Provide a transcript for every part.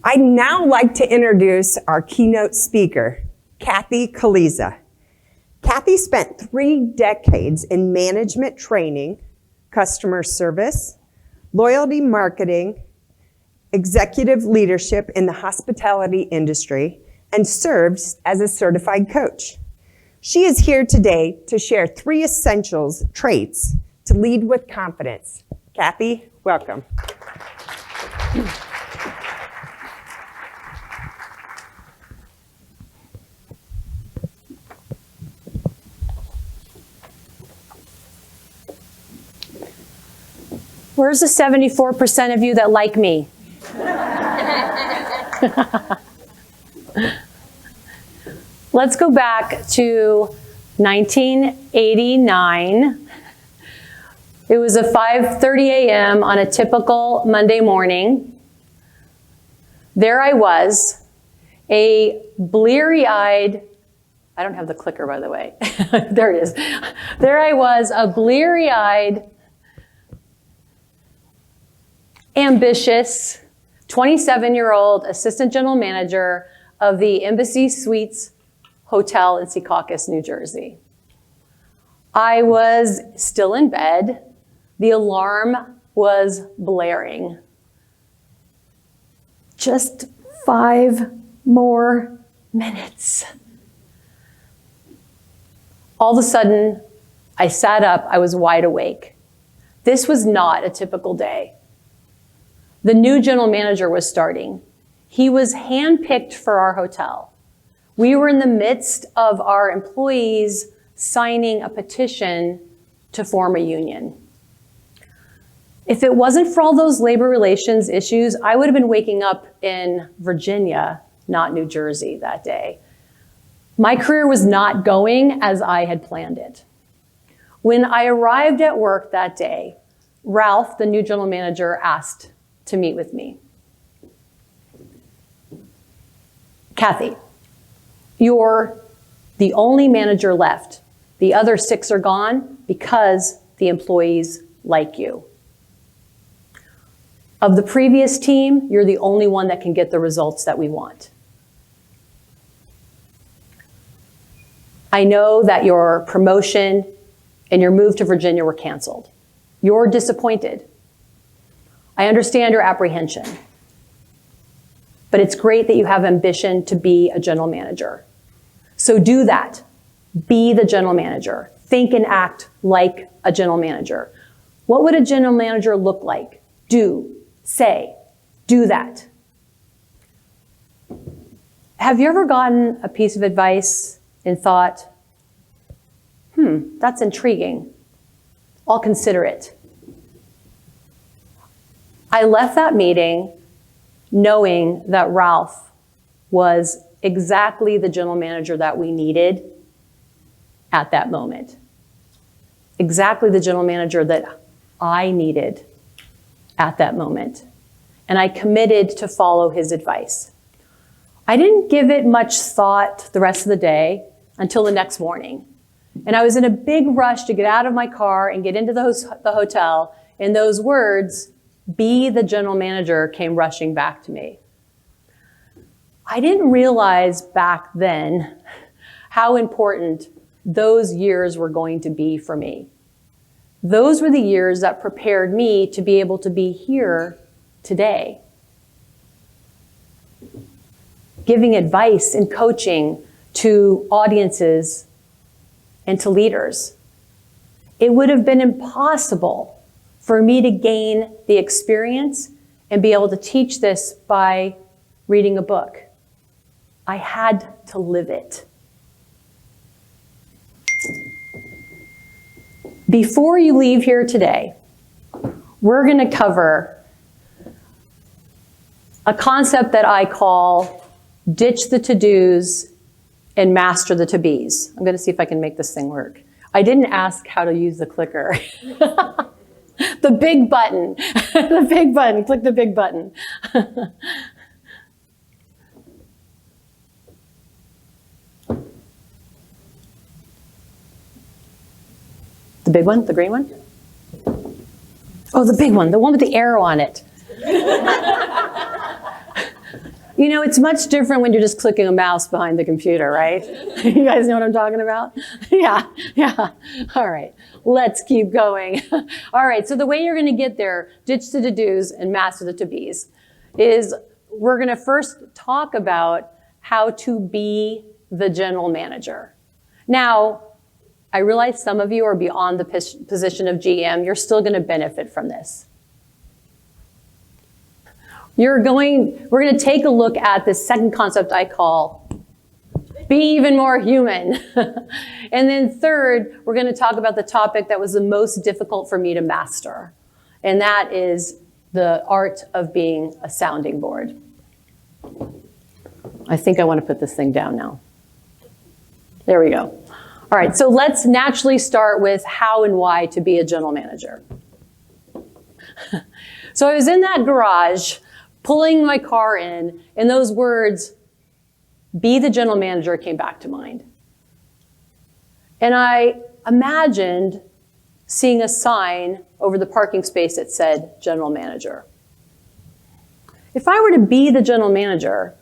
I'd now like to introduce our keynote speaker, Kathy Kaliza. Kathy spent 3 decades in management training, customer service, loyalty marketing, executive leadership in the hospitality industry, and serves as a certified coach. She is here today to share 3 essentials traits to lead with confidence. Kathy, welcome. Where's the 74% of you that like me? Let's go back to 1989. It was a 5:30 a.m. on a typical Monday morning. There I was, a bleary-eyed, I don't have the clicker, by the way. There it is. There I was, a bleary-eyed, ambitious 27-year-old assistant general manager of the Embassy Suites Hotel in Secaucus, New Jersey. I was still in bed. The alarm was blaring. Just 5 more minutes. All of a sudden, I sat up. I was wide awake. This was not a typical day. The new general manager was starting. He was handpicked for our hotel. We were in the midst of our employees signing a petition to form a union. If it wasn't for all those labor relations issues, I would have been waking up in Virginia, not New Jersey that day. My career was not going as I had planned it. When I arrived at work that day, Ralph, the new general manager, asked to meet with me. Kathy, you're the only manager left. The other 6 are gone because the employees like you. Of the previous team, you're the only one that can get the results that we want. I know that your promotion and your move to Virginia were canceled. You're disappointed. I understand your apprehension, but it's great that you have ambition to be a general manager. So do that. Be the general manager. Think and act like a general manager. What would a general manager look like? Do, say, do that. Have you ever gotten a piece of advice and thought, that's intriguing. I'll consider it. I left that meeting knowing that Ralph was exactly the general manager that we needed at that moment. Exactly the general manager that I needed at that moment. And I committed to follow his advice. I didn't give it much thought the rest of the day until the next morning. And I was in a big rush to get out of my car and get into the hotel, and those words, "Be the general manager," came rushing back to me. I didn't realize back then how important those years were going to be for me. Those were the years that prepared me to be able to be here today, giving advice and coaching to audiences and to leaders. It would have been impossible for me to gain the experience and be able to teach this by reading a book. I had to live it. Before you leave here today, we're going to cover a concept that I call ditch the to-dos and master the to-bes. I'm going to see if I can make this thing work. I didn't ask how to use the clicker. The big button. The big button. Click the big button. The big one? The green one? Oh, the big one. The one with the arrow on it. You know, it's much different when you're just clicking a mouse behind the computer, right? You guys know what I'm talking about? Yeah. All right, let's keep going. All right, so the way you're gonna get there, ditch the to-dos and master the to-bes, is we're gonna first talk about how to be the general manager. Now, I realize some of you are beyond the position of GM. You're still gonna benefit from this. We're gonna take a look at this second concept I call be even more human. And then third, we're gonna talk about the topic that was the most difficult for me to master. And that is the art of being a sounding board. I think I wanna put this thing down now. There we go. All right, so let's naturally start with how and why to be a general manager. So I was in that garage, pulling my car in, and those words, be the general manager, came back to mind. And I imagined seeing a sign over the parking space that said general manager. If I were to be the general manager,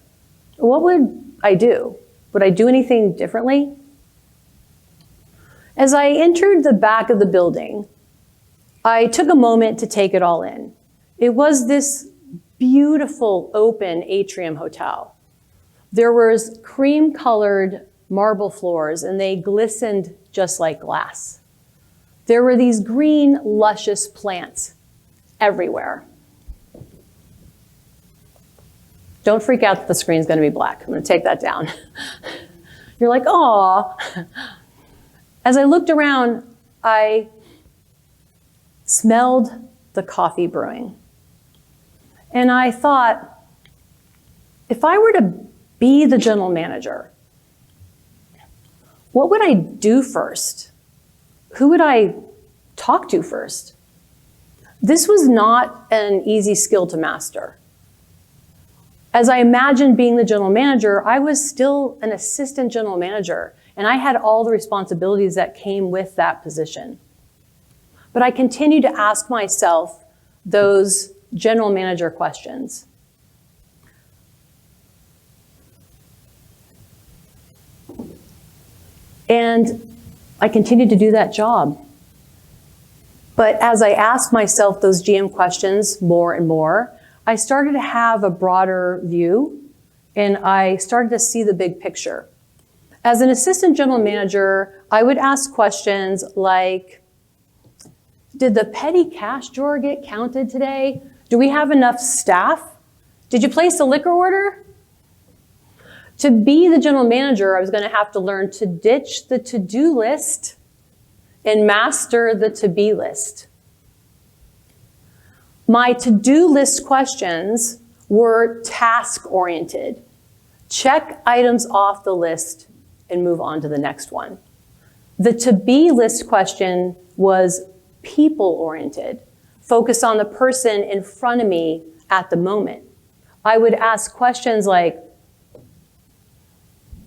what would I do? Would I do anything differently? As I entered the back of the building, I took a moment to take it all in. It was this beautiful open atrium hotel. There was cream-colored marble floors, and they glistened just like glass. There were these green, luscious plants everywhere. Don't freak out that the screen's gonna be black. I'm gonna take that down. You're like, aw. As I looked around, I smelled the coffee brewing. And I thought, if I were to be the general manager, what would I do first? Who would I talk to first? This was not an easy skill to master. As I imagined being the general manager, I was still an assistant general manager, and I had all the responsibilities that came with that position. But I continued to ask myself those general manager questions. And I continued to do that job. But as I asked myself those GM questions more and more, I started to have a broader view, and I started to see the big picture. As an assistant general manager, I would ask questions like, did the petty cash drawer get counted today? Do we have enough staff? Did you place a liquor order? To be the general manager, I was gonna have to learn to ditch the to-do list and master the to-be list. My to-do list questions were task-oriented. Check items off the list and move on to the next one. The to-be list question was people-oriented, focused on the person in front of me at the moment. I would ask questions like,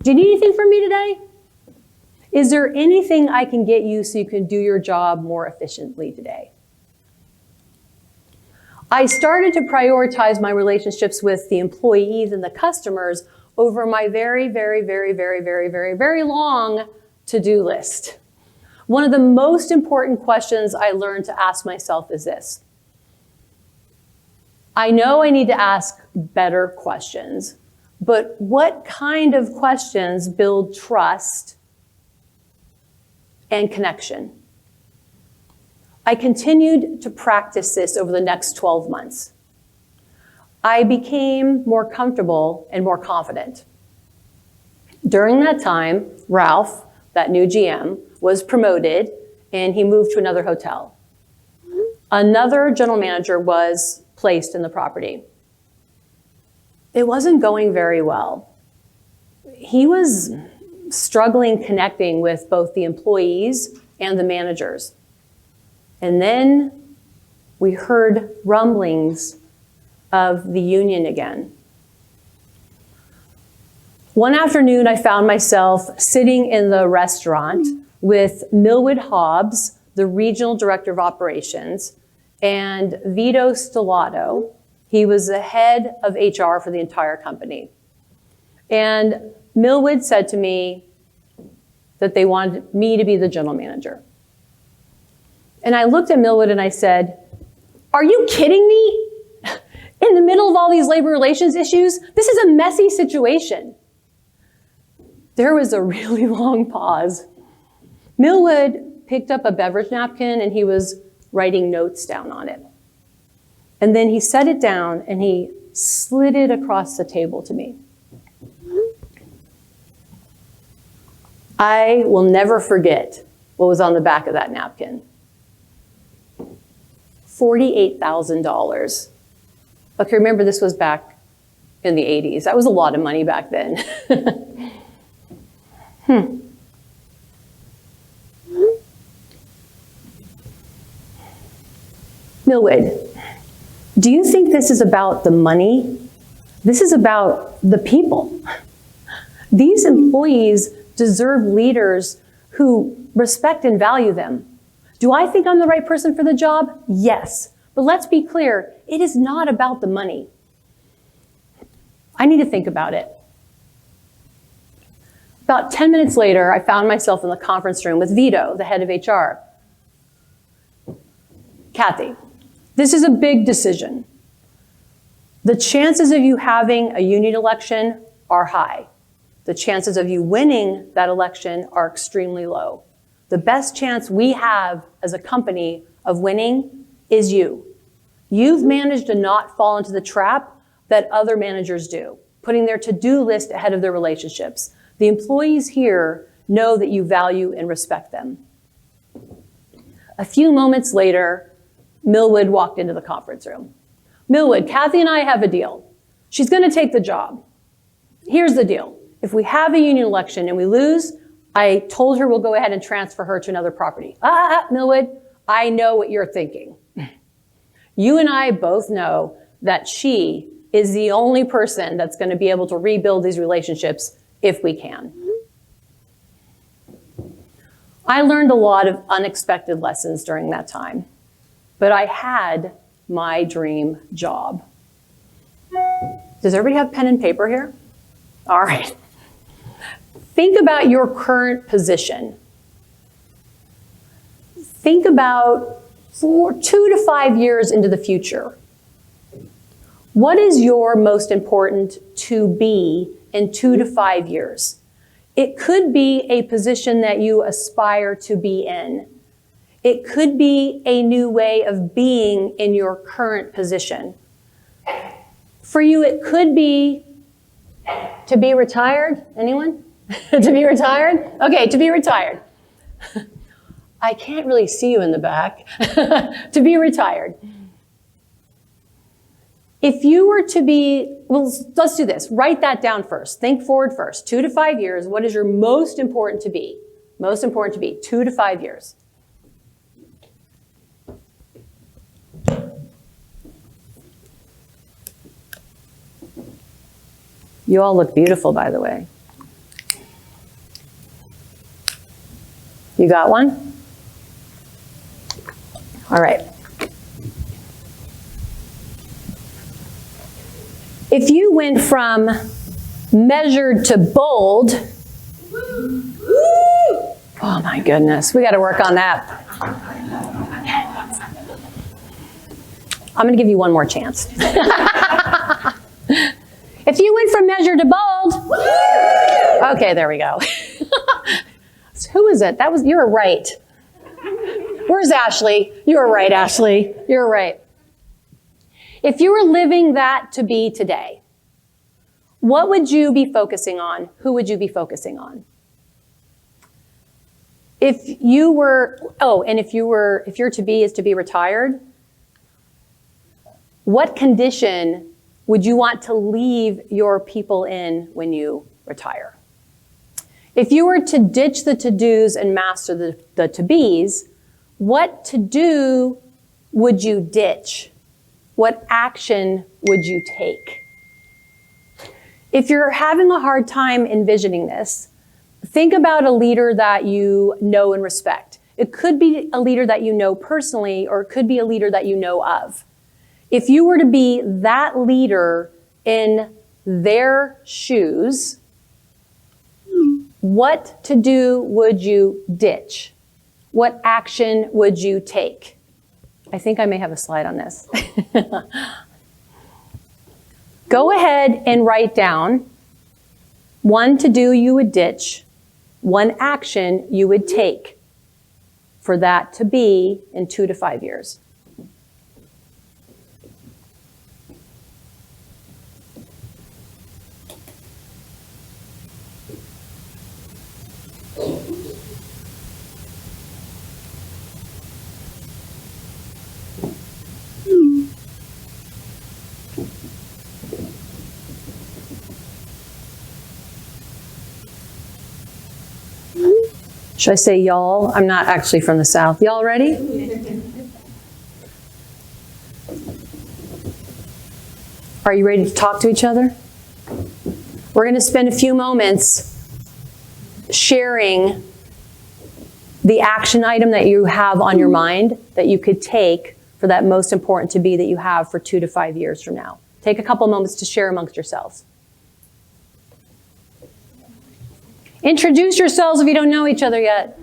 do you need anything from me today? Is there anything I can get you so you can do your job more efficiently today? I started to prioritize my relationships with the employees and the customers over my very, very, very, very, very, very, very long to-do list. One of the most important questions I learned to ask myself is this. I know I need to ask better questions, but what kind of questions build trust and connection? I continued to practice this over the next 12 months. I became more comfortable and more confident. During that time, Ralph, that new GM, was promoted and he moved to another hotel. Another general manager was placed in the property. It wasn't going very well. He was struggling connecting with both the employees and the managers. And then we heard rumblings of the union again. One afternoon, I found myself sitting in the restaurant with Millwood Hobbs, the regional director of operations, and Vito Stellato, He was the head of HR for the entire company. And Millwood said to me that they wanted me to be the general manager. And I looked at Millwood and I said, "Are you kidding me? In the middle of all these labor relations issues, this is a messy situation." There was a really long pause. Millwood picked up a beverage napkin and he was writing notes down on it. And then he set it down and he slid it across the table to me. I will never forget what was on the back of that napkin. $48,000. Okay, remember this was back in the 80s. That was a lot of money back then. Millwood, do you think this is about the money? This is about the people. These employees deserve leaders who respect and value them. Do I think I'm the right person for the job? Yes. But let's be clear, it is not about the money. I need to think about it. About 10 minutes later, I found myself in the conference room with Vito, the head of HR. "Kathy, this is a big decision. The chances of you having a union election are high. The chances of you winning that election are extremely low. The best chance we have as a company of winning is you. You've managed to not fall into the trap that other managers do, putting their to-do list ahead of their relationships. The employees here know that you value and respect them." A few moments later, Millwood walked into the conference room. "Millwood, Kathy and I have a deal. She's going to take the job. Here's the deal. If we have a union election and we lose, I told her we'll go ahead and transfer her to another property." Millwood, I know what you're thinking. You and I both know that she is the only person that's going to be able to rebuild these relationships if we can. I learned a lot of unexpected lessons during that time, but I had my dream job. Does everybody have pen and paper here? All right. Think about your current position. Think about 2 to 5 years into the future. What is your most important to be in 2 to 5 years? It could be a position that you aspire to be in. It could be a new way of being in your current position. For you, it could be to be retired. Anyone? To be retired? Okay, to be retired. I can't really see you in the back. To be retired. If you were to be, well, let's do this. Write that down first. Think forward first. 2 to 5 years, what is your most important to be? Most important to be, 2 to 5 years. You all look beautiful, by the way. You got one? All right. If you went from measured to bold, oh my goodness, we got to work on that. I'm going to give you one more chance. If you went from measured to bold, okay, there we go. Who is it? That was, you were right. Where's Ashley? You were right, Ashley. You're right. If you were living that to be today, what would you be focusing on? Who would you be focusing on? If you were, if your to be is to be retired, what condition would you want to leave your people in when you retire? If you were to ditch the to-dos and master the to-bes, what to-do would you ditch? What action would you take? If you're having a hard time envisioning this, think about a leader that you know and respect. It could be a leader that you know personally, or it could be a leader that you know of. If you were to be that leader in their shoes, what to do would you ditch? What action would you take? I think I may have a slide on this. Go ahead and write down one to-do you would ditch, one action you would take for that to be in 2 to 5 years. Should I say y'all? I'm not actually from the South. Y'all ready? Are you ready to talk to each other? We're going to spend a few moments sharing the action item that you have on your mind that you could take for that most important to be that you have for 2 to 5 years from now. Take a couple moments to share amongst yourselves. Introduce yourselves if you don't know each other yet.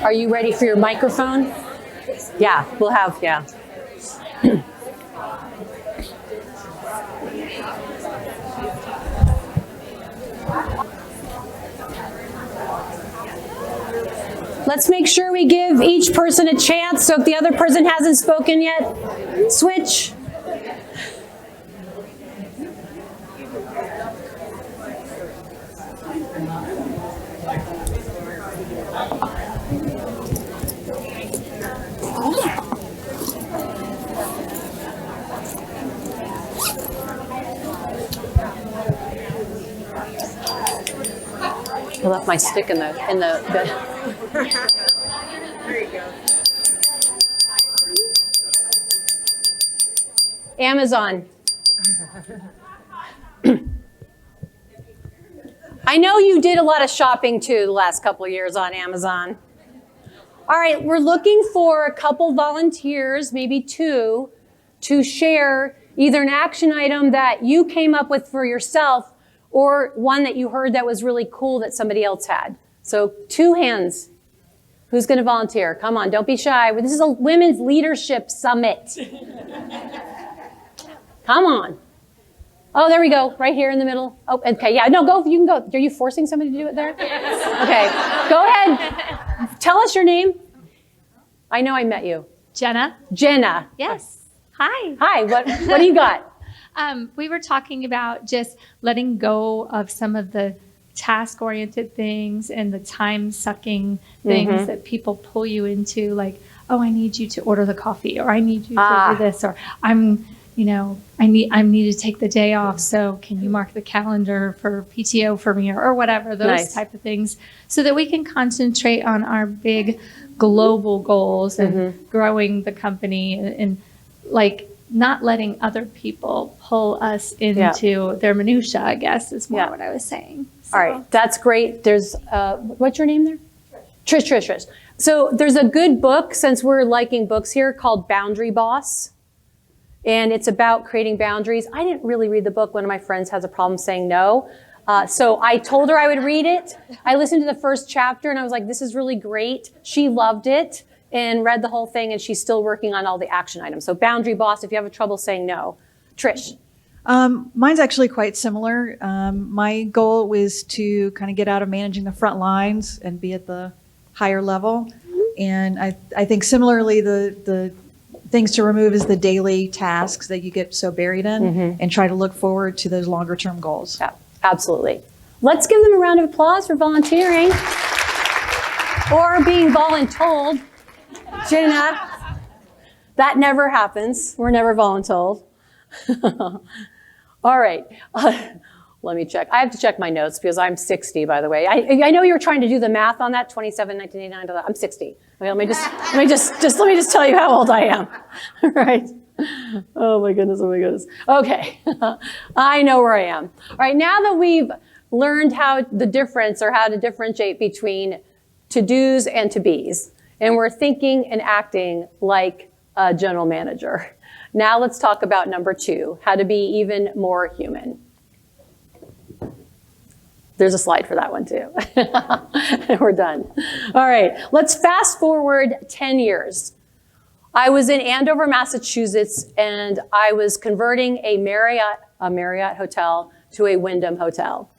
Are you ready for your microphone? Yeah, we'll have, yeah. Let's make sure we give each person a chance, so if the other person hasn't spoken yet, switch. I left my stick in the There you go. Amazon. I know you did a lot of shopping too the last couple of years on Amazon. All right, we're looking for a couple volunteers, maybe 2, to share either an action item that you came up with for yourself or one that you heard that was really cool that somebody else had. So 2 hands. Who's going to volunteer? Come on, don't be shy. This is a Women's Leadership Summit. Come on. Oh, there we go, right here in the middle. Oh, okay, yeah, no, go, you can go. Are you forcing somebody to do it there? Okay, go ahead. Tell us your name. I know I met you. Jenna. Jenna. Yes. Hi. Hi, what do you got? We were talking about just letting go of some of the task-oriented things and the time-sucking things that people pull you into, like, oh, I need you to order the coffee, or I need you to do this, or I need to take the day off, so can you mark the calendar for PTO for me, or whatever, those type of things, so that we can concentrate on our big global goals and growing the company and like not letting other people pull us into their minutia, I guess, is more what I was saying. So. All right, that's great. There's, what's your name there? Trish. So there's a good book, since we're liking books here, called Boundary Boss. And it's about creating boundaries. I didn't really read the book. One of my friends has a problem saying no. So I told her I would read it. I listened to the first chapter and I was like, this is really great. She loved it and read the whole thing, and she's still working on all the action items. So Boundary Boss, if you have trouble saying no. Trish. Mine's actually quite similar. My goal was to kind of get out of managing the front lines and be at the higher level. And I think similarly, the things to remove is the daily tasks that you get so buried in and try to look forward to those longer term goals. Yeah, absolutely. Let's give them a round of applause for volunteering or being voluntold. Jenna, that never happens. We're never voluntold. All right. Let me check. I have to check my notes because I'm 60, by the way. I know you're trying to do the math on that, 27, 1989. I'm 60. Okay, let me just tell you how old I am. All right. Oh my goodness. Okay. I know where I am. All right. Now that we've learned how to differentiate between to-dos and to-bes, and we're thinking and acting like a general manager. Now let's talk about number 2, how to be even more human. There's a slide for that one too. We're done. All right, let's fast forward 10 years. I was in Andover, Massachusetts, and I was converting a Marriott hotel to a Wyndham hotel.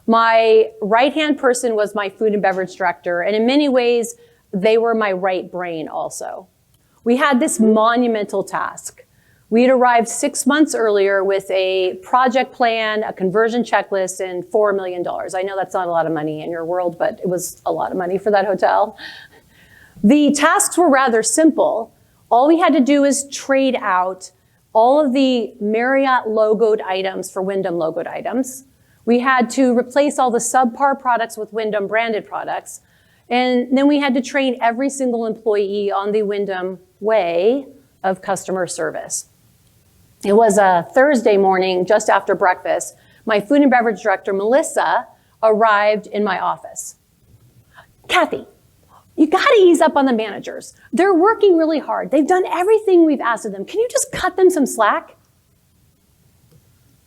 My right-hand person was my food and beverage director, and in many ways, they were my right brain also. We had this monumental task. We had arrived 6 months earlier with a project plan, a conversion checklist, and $4 million. I know that's not a lot of money in your world, but it was a lot of money for that hotel. The tasks were rather simple. All we had to do is trade out all of the Marriott logoed items for Wyndham logoed items. We had to replace all the subpar products with Wyndham branded products. And then we had to train every single employee on the Wyndham way of customer service. It was a Thursday morning, just after breakfast. My food and beverage director, Melissa, arrived in my office. Kathy, you gotta ease up on the managers. They're working really hard. They've done everything we've asked of them. Can you just cut them some slack?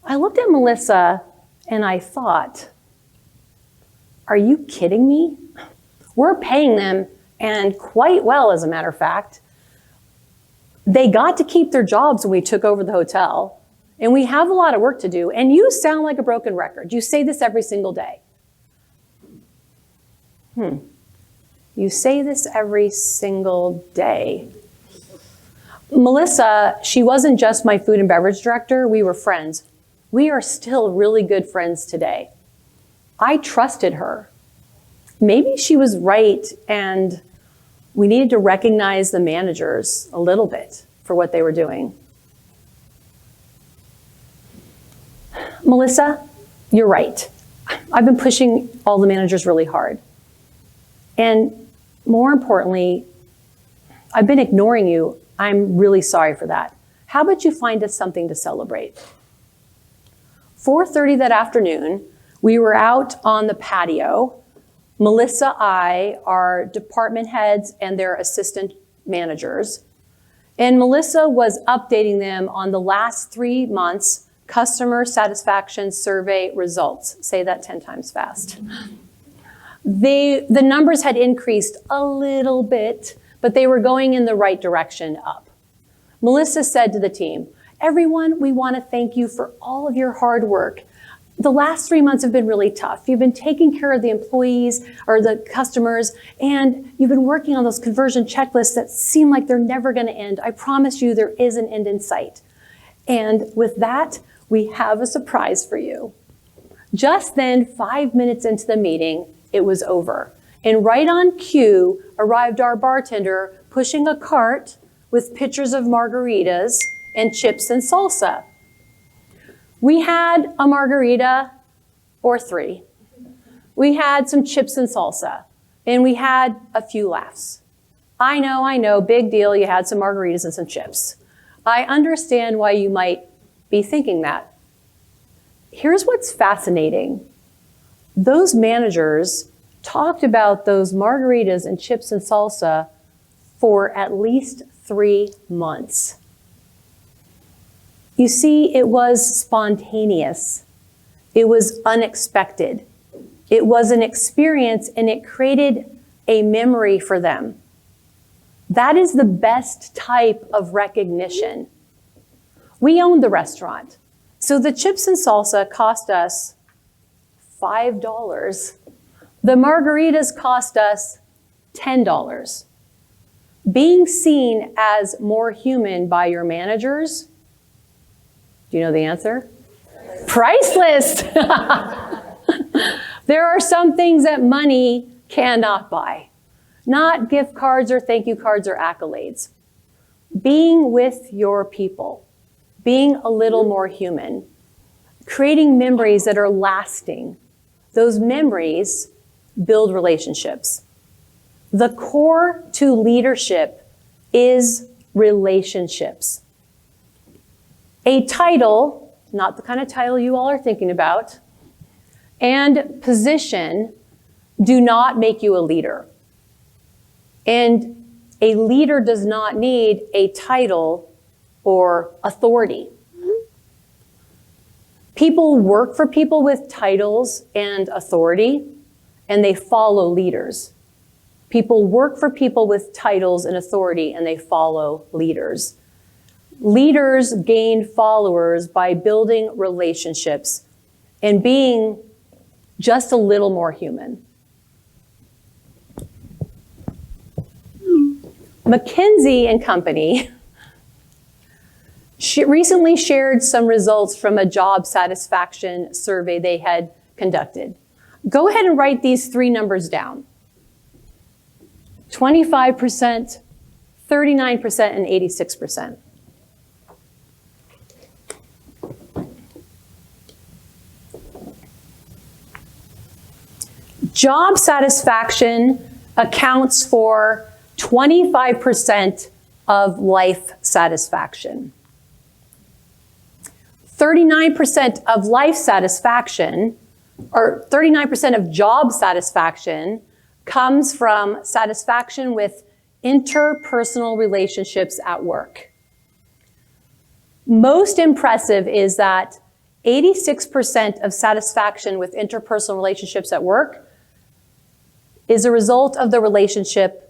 I looked at Melissa and I thought, are you kidding me? We're paying them, and quite well, as a matter of fact. They got to keep their jobs when we took over the hotel, and we have a lot of work to do, and you sound like a broken record. You say this every single day. You say this every single day. Melissa, she wasn't just my food and beverage director, we were friends. We are still really good friends today. I trusted her. Maybe she was right, and we needed to recognize the managers a little bit for what they were doing. Melissa, you're right. I've been pushing all the managers really hard. And more importantly, I've been ignoring you. I'm really sorry for that. How about you find us something to celebrate? 4:30 that afternoon, we were out on the patio. Melissa, I, our department heads and their assistant managers. And Melissa was updating them on the last 3 months' customer satisfaction survey results. Say that 10 times fast. The numbers had increased a little bit, but they were going in the right direction up. Melissa said to the team, everyone, we want to thank you for all of your hard work. The last 3 months have been really tough. You've been taking care of the employees or the customers, and you've been working on those conversion checklists that seem like they're never going to end. I promise you there is an end in sight. And with that, we have a surprise for you. Just then, 5 minutes into the meeting, it was over. And right on cue arrived our bartender pushing a cart with pitchers of margaritas and chips and salsa. We had a margarita or 3. We had some chips and salsa, and we had a few laughs. I know, big deal, you had some margaritas and some chips. I understand why you might be thinking that. Here's what's fascinating. Those managers talked about those margaritas and chips and salsa for at least 3 months. You see, it was spontaneous. It was unexpected. It was an experience, and it created a memory for them. That is the best type of recognition. We owned the restaurant, so the chips and salsa cost us $5. The margaritas cost us $10. Being seen as more human by your managers, do you know the answer? Priceless. There are some things that money cannot buy. Not gift cards or thank you cards or accolades. Being with your people, being a little more human, creating memories that are lasting. Those memories build relationships. The core to leadership is relationships. A title, not the kind of title you all are thinking about, and position do not make you a leader. And a leader does not need a title or authority. People work for people with titles and authority, and they follow leaders. People work for people with titles and authority, and they follow leaders. Leaders gain followers by building relationships and being just a little more human. McKinsey and Company recently shared some results from a job satisfaction survey they had conducted. Go ahead and write these three numbers down. 25%, 39%, and 86%. Job satisfaction accounts for 25% of life satisfaction. 39% of life satisfaction, or 39% of job satisfaction, comes from satisfaction with interpersonal relationships at work. Most impressive is that 86% of satisfaction with interpersonal relationships at work is a result of the relationship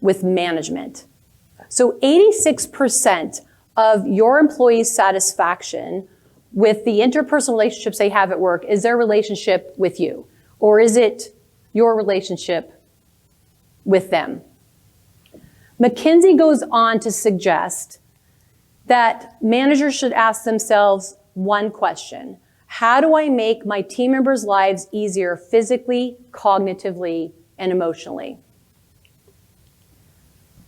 with management. So 86% of your employees' satisfaction with the interpersonal relationships they have at work is their relationship with you, or is it your relationship with them? McKinsey goes on to suggest that managers should ask themselves one question: how do I make my team members' lives easier physically, cognitively, and emotionally?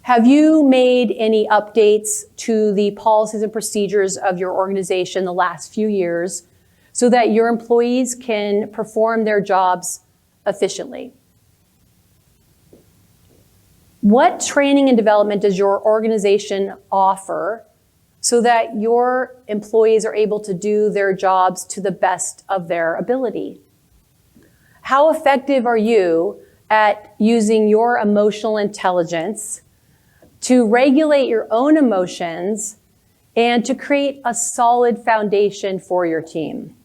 Have you made any updates to the policies and procedures of your organization the last few years so that your employees can perform their jobs efficiently? What training and development does your organization offer so that your employees are able to do their jobs to the best of their ability? How effective are you at using your emotional intelligence to regulate your own emotions and to create a solid foundation for your team?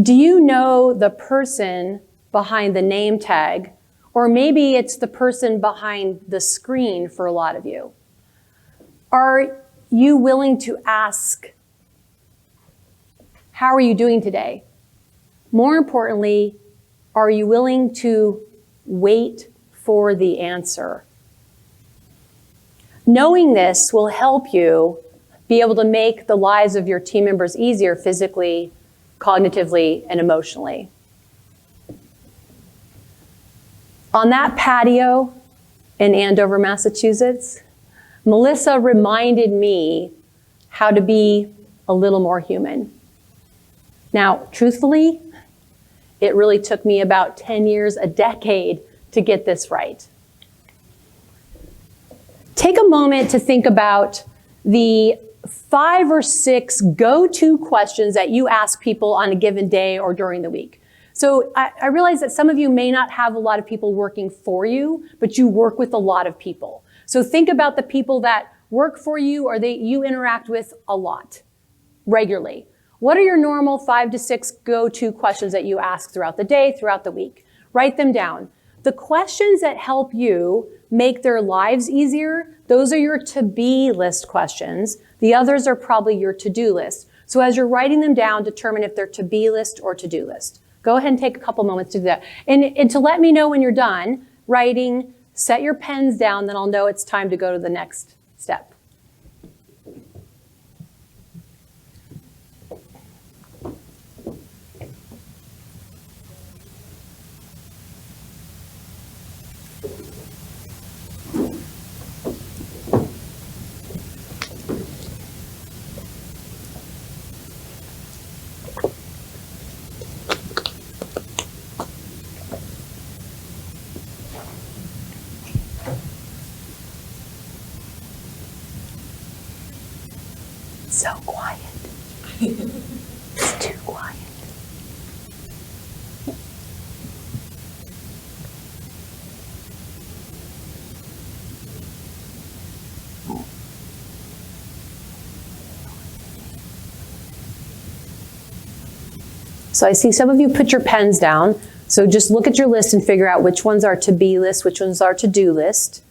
Do you know the person behind the name tag? Or maybe it's the person behind the screen for a lot of you. Are you willing to ask, how are you doing today? More importantly, are you willing to wait for the answer? Knowing this will help you be able to make the lives of your team members easier physically, cognitively, and emotionally. On that patio in Andover, Massachusetts, Melissa reminded me how to be a little more human. Now, truthfully, it really took me about 10 years, a decade, to get this right. Take a moment to think about the 5 or 6 go-to questions that you ask people on a given day or during the week. So I realize that some of you may not have a lot of people working for you, but you work with a lot of people. So think about the people that work for you or you interact with a lot, regularly. What are your normal 5 to 6 go-to questions that you ask throughout the day, throughout the week? Write them down. The questions that help you make their lives easier, those are your to-be list questions. The others are probably your to-do list. So as you're writing them down, determine if they're to-be list or to-do list. Go ahead and take a couple moments to do that. And to let me know when you're done writing, set your pens down, then I'll know it's time to go to the next step. So quiet. It's too quiet. So I see some of you put your pens down. So just look at your list and figure out which ones are to-be list, which ones are to-do list.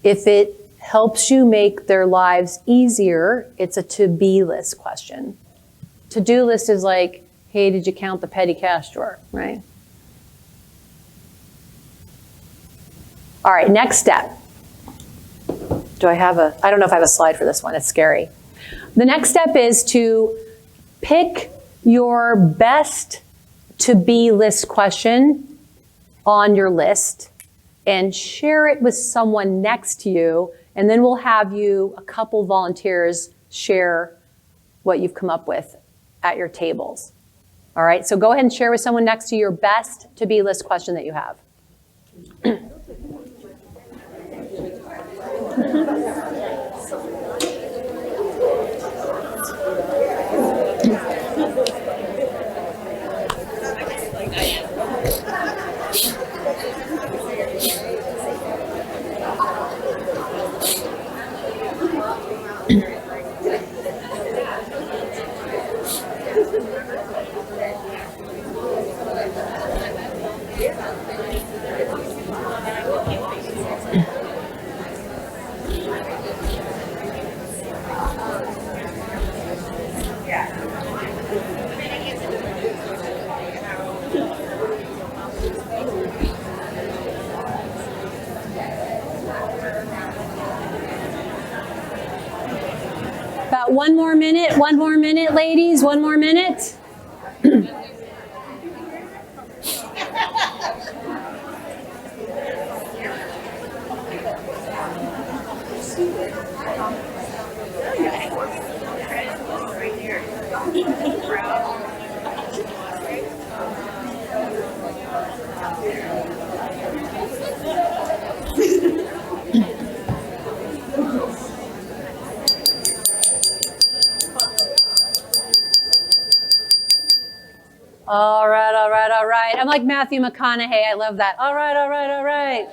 If it helps you make their lives easier, it's a to-be list question. To-do list is like, hey, did you count the petty cash drawer, right? All right, next step. I don't know if I have a slide for this one, it's scary. The next step is to pick your best to-be list question on your list and share it with someone next to you, and then we'll have a couple volunteers share what you've come up with at your tables. All right, so go ahead and share with someone next to you your best to-be list question that you have. About one more minute, ladies, one more minute. All right, all right, all right. I'm like Matthew McConaughey. I love that. All right, all right, all right.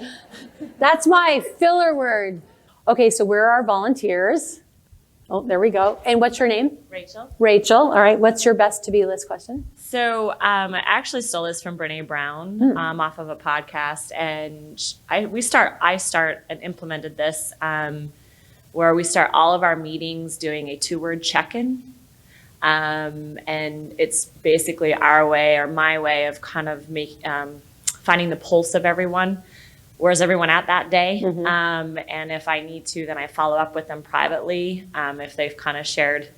That's my filler word. Okay, so where are our volunteers? Oh, there we go. And what's your name? Rachel. Rachel. All right. What's your best to-be list question? So I actually stole this from Brene Brown off of a podcast, and I start and implemented this where we start all of our meetings doing a 2-word check-in. And it's basically our way or my way of kind of finding the pulse of everyone. Where's everyone at that day? Mm-hmm. And if I need to, then I follow up with them privately. If they've kind of shared,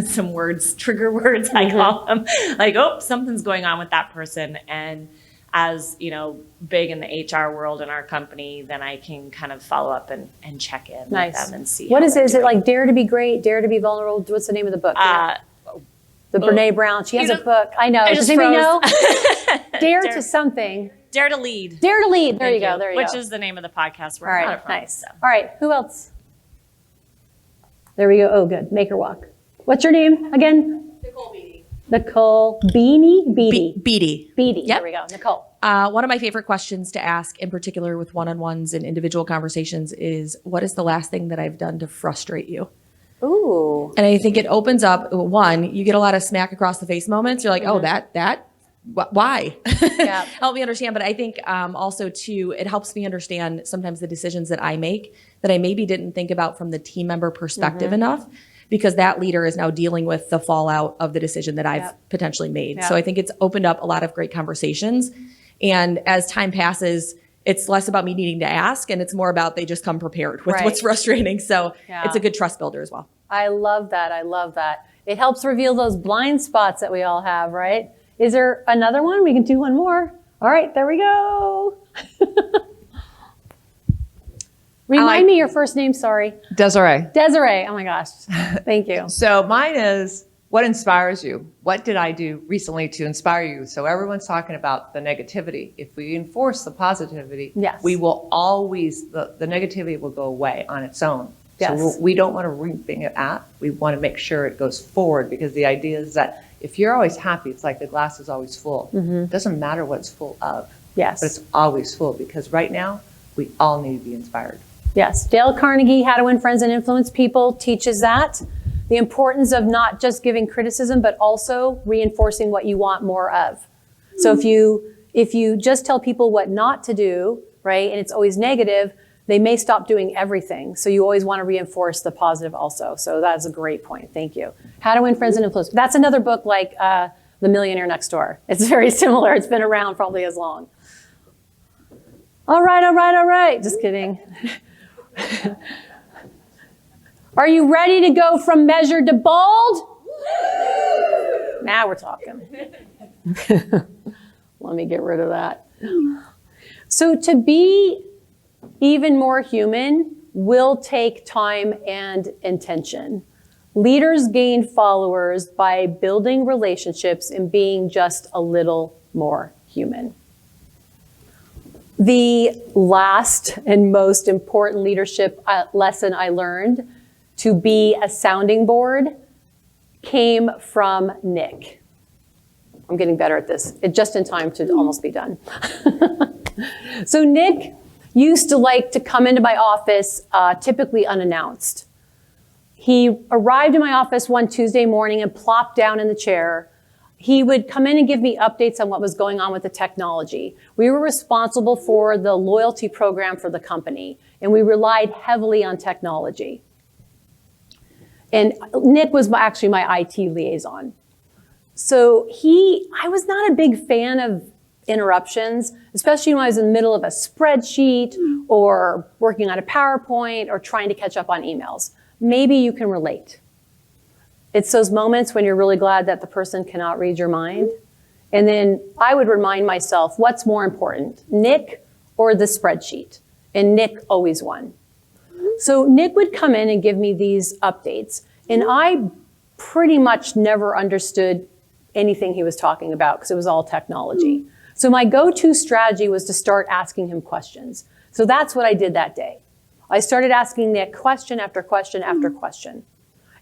some words, trigger words, I call them, like, oh, something's going on with that person. And as, big in the HR world in our company, then I can kind of follow up and check in with them and see. What is it? Is it like Dare to be Great, Dare to be Vulnerable? What's the name of the book? The Brene Brown. She has a book. I know. Does anybody know? Dare to something. Dare to Lead. Dare to Lead. There you go. There you go. Which is the name of the podcast. All right. Nice. So. All right. Who else? There we go. Oh, good. Make her walk. What's your name again? Nicole Beatty. Nicole Beanie? Beatty. Beatty. Beatty. Yep. There we go. Nicole. One of my favorite questions to ask, in particular with one-on-ones and individual conversations, is what is the last thing that I've done to frustrate you? Ooh. And I think it opens up, one, you get a lot of smack across the face moments. You're like, oh, why? Yeah. Help me understand. But I think also, too, it helps me understand sometimes the decisions that I make that I maybe didn't think about from the team member perspective enough, because that leader is now dealing with the fallout of the decision that I've potentially made. Yep. So I think it's opened up a lot of great conversations. And as time passes, it's less about me needing to ask, and it's more about they just come prepared with what's frustrating. So it's a good trust builder as well. I love that. I love that. It helps reveal those blind spots that we all have, right? Is there another one? We can do one more. All right, there we go. Remind me your first name, sorry. Desiree. Desiree, oh my gosh, thank you. So mine is, what inspires you? What did I do recently to inspire you? So everyone's talking about the negativity. If we enforce the positivity, Yes. we will always, the negativity will go away on its own. Yes. So we don't want to rebring it at. We want to make sure it goes forward, because the idea is that if you're always happy, it's like the glass is always full. It doesn't matter what it's full of, Yes. but it's always full, because right now we all need to be inspired. Yes, Dale Carnegie, How to Win Friends and Influence People, teaches that. The importance of not just giving criticism, but also reinforcing what you want more of. So if you just tell people what not to do, right, and it's always negative, they may stop doing everything. So you always want to reinforce the positive also. So that's a great point. Thank you. How to Win Friends and Influence. That's another book like The Millionaire Next Door. It's very similar. It's been around probably as long. All right. Just kidding. Are you ready to go from measured to bold? Now we're talking. Let me get rid of that. So to be even more human will take time and intention. Leaders gain followers by building relationships and being just a little more human. The last and most important leadership lesson I learned, to be a sounding board, came from Nick. I'm getting better at this. It's just in time to almost be done. So Nick used to like to come into my office typically unannounced. He arrived in my office one Tuesday morning and plopped down in the chair. He would come in and give me updates on what was going on with the technology. We were responsible for the loyalty program for the company, and we relied heavily on technology. And Nick was actually my IT liaison. So I was not a big fan of interruptions, especially when I was in the middle of a spreadsheet or working on a PowerPoint or trying to catch up on emails. Maybe you can relate. It's those moments when you're really glad that the person cannot read your mind. And then I would remind myself, what's more important, Nick or the spreadsheet? And Nick always won. So Nick would come in and give me these updates, and I pretty much never understood anything he was talking about because it was all technology. So my go-to strategy was to start asking him questions. So that's what I did that day. I started asking Nick question after question after question.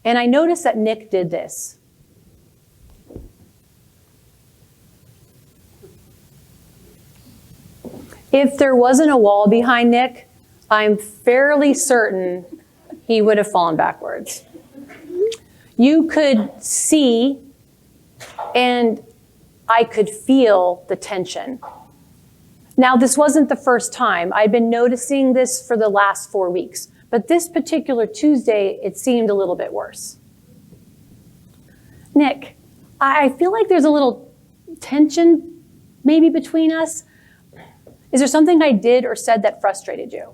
And I noticed that Nick did this. If there wasn't a wall behind Nick, I'm fairly certain he would have fallen backwards. You could see and I could feel the tension. Now, this wasn't the first time. I'd been noticing this for the last 4 weeks, but this particular Tuesday, it seemed a little bit worse. Nick, I feel like there's a little tension maybe between us. Is there something I did or said that frustrated you?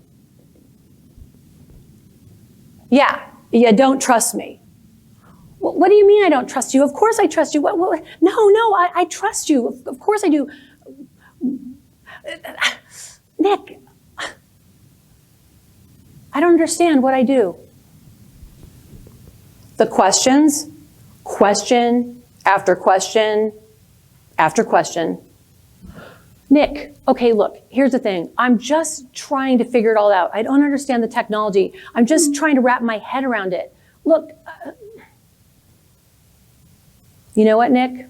Yeah, you don't trust me. What do you mean I don't trust you? Of course I trust you. No, I trust you. Of course I do. Nick, I don't understand what I do. The questions, question after question after question. Nick, okay, look, here's the thing. I'm just trying to figure it all out. I don't understand the technology. I'm just trying to wrap my head around it. Look, you know what, Nick?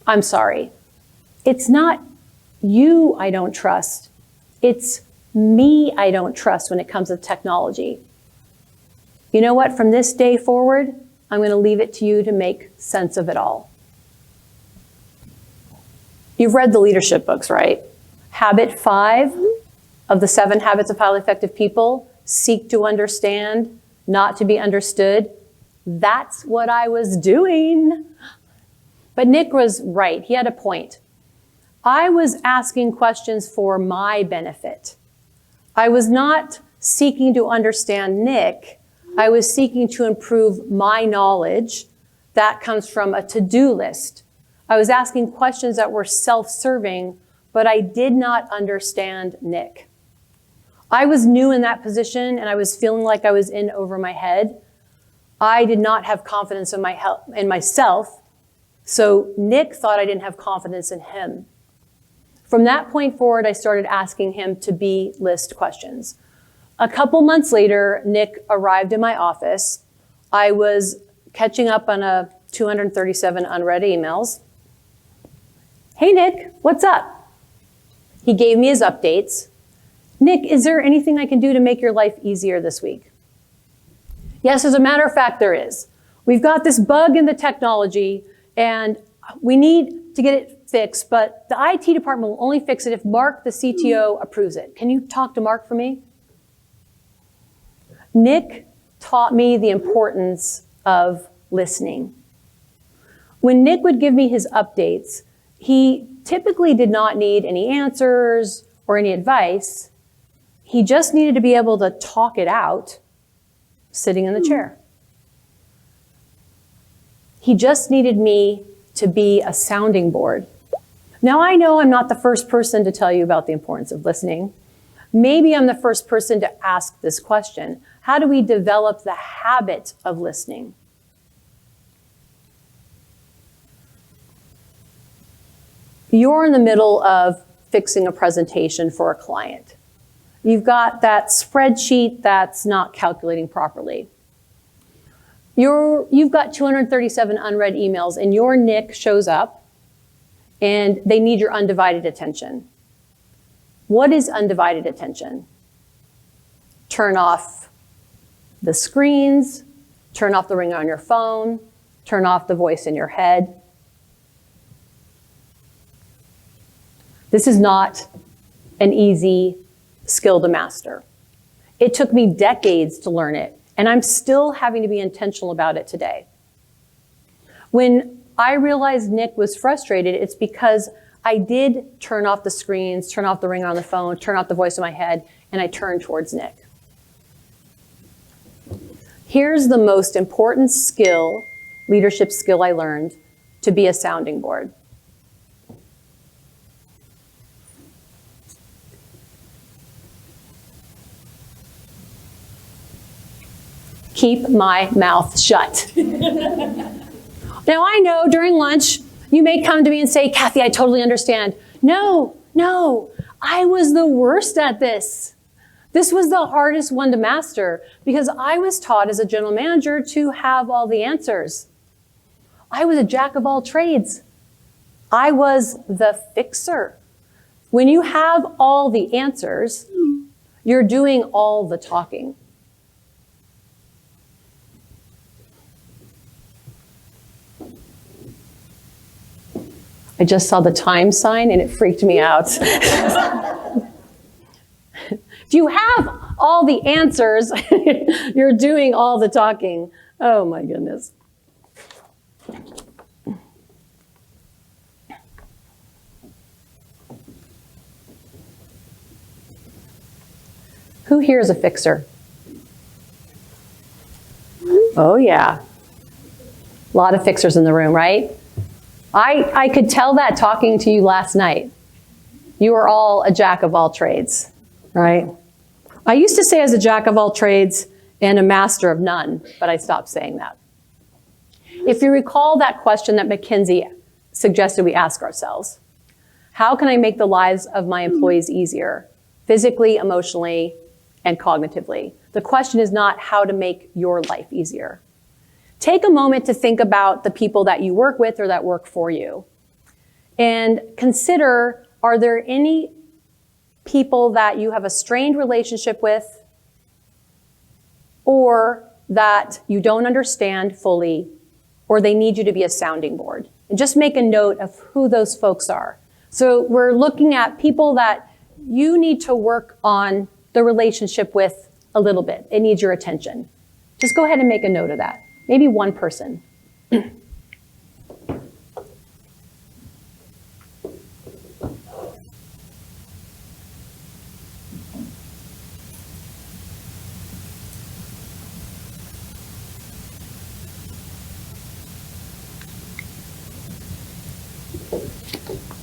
I'm sorry. It's not you I don't trust. It's me I don't trust when it comes to technology. You know what? From this day forward, I'm going to leave it to you to make sense of it all. You've read the leadership books, right? Habit 5 of the 7 Habits of Highly Effective People, seek to understand, not to be understood. That's what I was doing. But Nick was right. He had a point. I was asking questions for my benefit. I was not seeking to understand Nick. I was seeking to improve my knowledge. That comes from a to-do list. I was asking questions that were self-serving, but I did not understand Nick. I was new in that position and I was feeling like I was in over my head. I did not have confidence in myself, so Nick thought I didn't have confidence in him. From that point forward, I started asking him to-be list questions. A couple months later, Nick arrived in my office. I was catching up on 237 unread emails. Hey, Nick, what's up? He gave me his updates. Nick, is there anything I can do to make your life easier this week? Yes, as a matter of fact, there is. We've got this bug in the technology, and we need to get it fixed, but the IT department will only fix it if Mark, the CTO, approves it. Can you talk to Mark for me? Nick taught me the importance of listening. When Nick would give me his updates, he typically did not need any answers or any advice. He just needed to be able to talk it out sitting in the chair. He just needed me to be a sounding board. Now, I know I'm not the first person to tell you about the importance of listening. Maybe I'm the first person to ask this question. How do we develop the habit of listening? You're in the middle of fixing a presentation for a client. You've got that spreadsheet that's not calculating properly. You've got 237 unread emails, and your Nick shows up, and they need your undivided attention. What is undivided attention? Turn off the screens, turn off the ringer on your phone, turn off the voice in your head. This is not an easy skill to master. It took me decades to learn it, and I'm still having to be intentional about it today. When I realized Nick was frustrated, it's because I did turn off the screens, turn off the ringer on the phone, turn off the voice in my head, and I turned towards Nick. Here's the most important skill, leadership skill I learned, to be a sounding board. Keep my mouth shut. Now, I know during lunch, you may come to me and say, Kathy, I totally understand. No, I was the worst at this. This was the hardest one to master because I was taught as a general manager to have all the answers. I was a jack of all trades. I was the fixer. When you have all the answers, you're doing all the talking. I just saw the time sign and it freaked me out. If you have all the answers, you're doing all the talking. Oh my goodness. Who here is a fixer? Oh yeah. A lot of fixers in the room, right? I could tell that talking to you last night. You are all a jack of all trades, right? I used to say I was a jack of all trades and a master of none, but I stopped saying that. If you recall that question that McKinsey suggested we ask ourselves, how can I make the lives of my employees easier, physically, emotionally, and cognitively? The question is not how to make your life easier. Take a moment to think about the people that you work with or that work for you. And consider, are there any people that you have a strained relationship with or that you don't understand fully, or they need you to be a sounding board? And just make a note of who those folks are. So we're looking at people that you need to work on the relationship with a little bit. It needs your attention. Just go ahead and make a note of that. Maybe one person.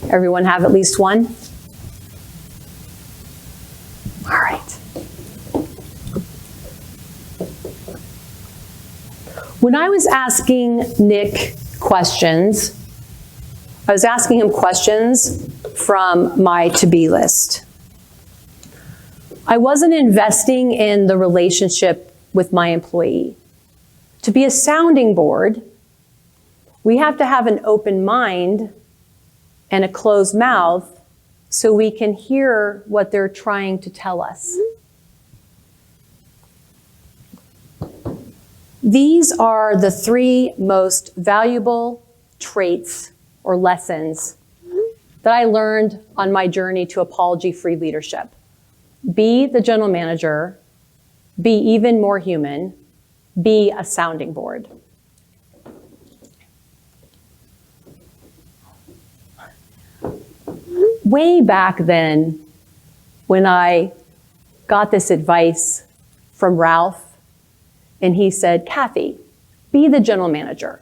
Everyone have at least one? All right. When I was asking Nick questions, I was asking him questions from my to-be list. I wasn't investing in the relationship with my employee. To be a sounding board, we have to have an open mind and a closed mouth so we can hear what they're trying to tell us. These are the 3 most valuable traits or lessons that I learned on my journey to apology-free leadership. Be the general manager, be even more human, be a sounding board. Way back then, when I got this advice from Ralph, and he said, Kathy, be the general manager.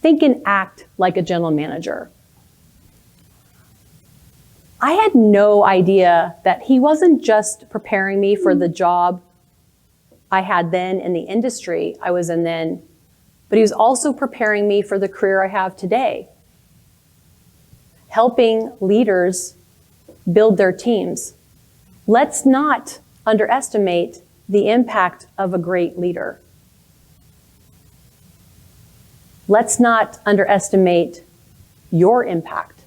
Think and act like a general manager. I had no idea that he wasn't just preparing me for the job I had then in the industry I was in then, but he was also preparing me for the career I have today, helping leaders build their teams. Let's not underestimate the impact of a great leader. Let's not underestimate your impact.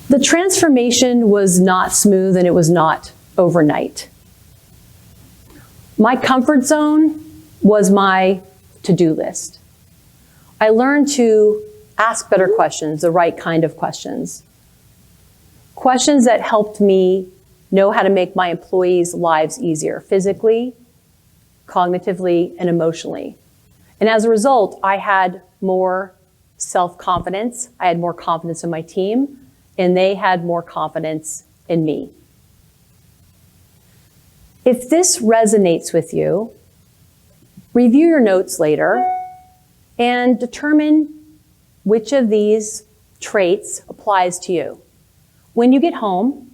The transformation was not smooth and it was not overnight. My comfort zone was my to-do list. I learned to ask better questions, the right kind of questions. Questions that helped me know how to make my employees' lives easier, physically, cognitively, and emotionally. And as a result, I had more self-confidence, I had more confidence in my team, and they had more confidence in me. If this resonates with you, review your notes later and determine which of these traits applies to you. When you get home,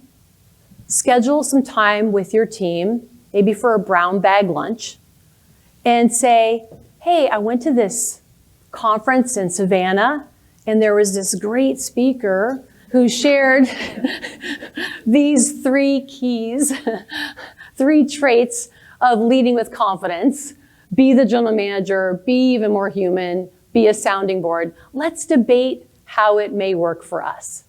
schedule some time with your team, maybe for a brown bag lunch, and say, hey, I went to this conference in Savannah, and there was this great speaker who shared these 3 keys, 3 traits of leading with confidence. Be the general manager, be even more human, be a sounding board. Let's debate how it may work for us.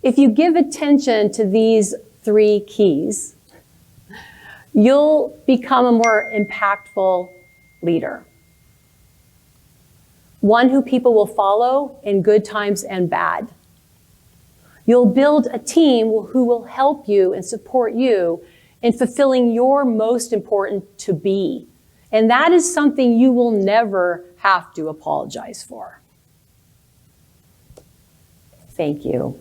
If you give attention to these 3 keys, you'll become a more impactful leader. One who people will follow in good times and bad. You'll build a team who will help you and support you in fulfilling your most important to be. And that is something you will never have to apologize for. Thank you.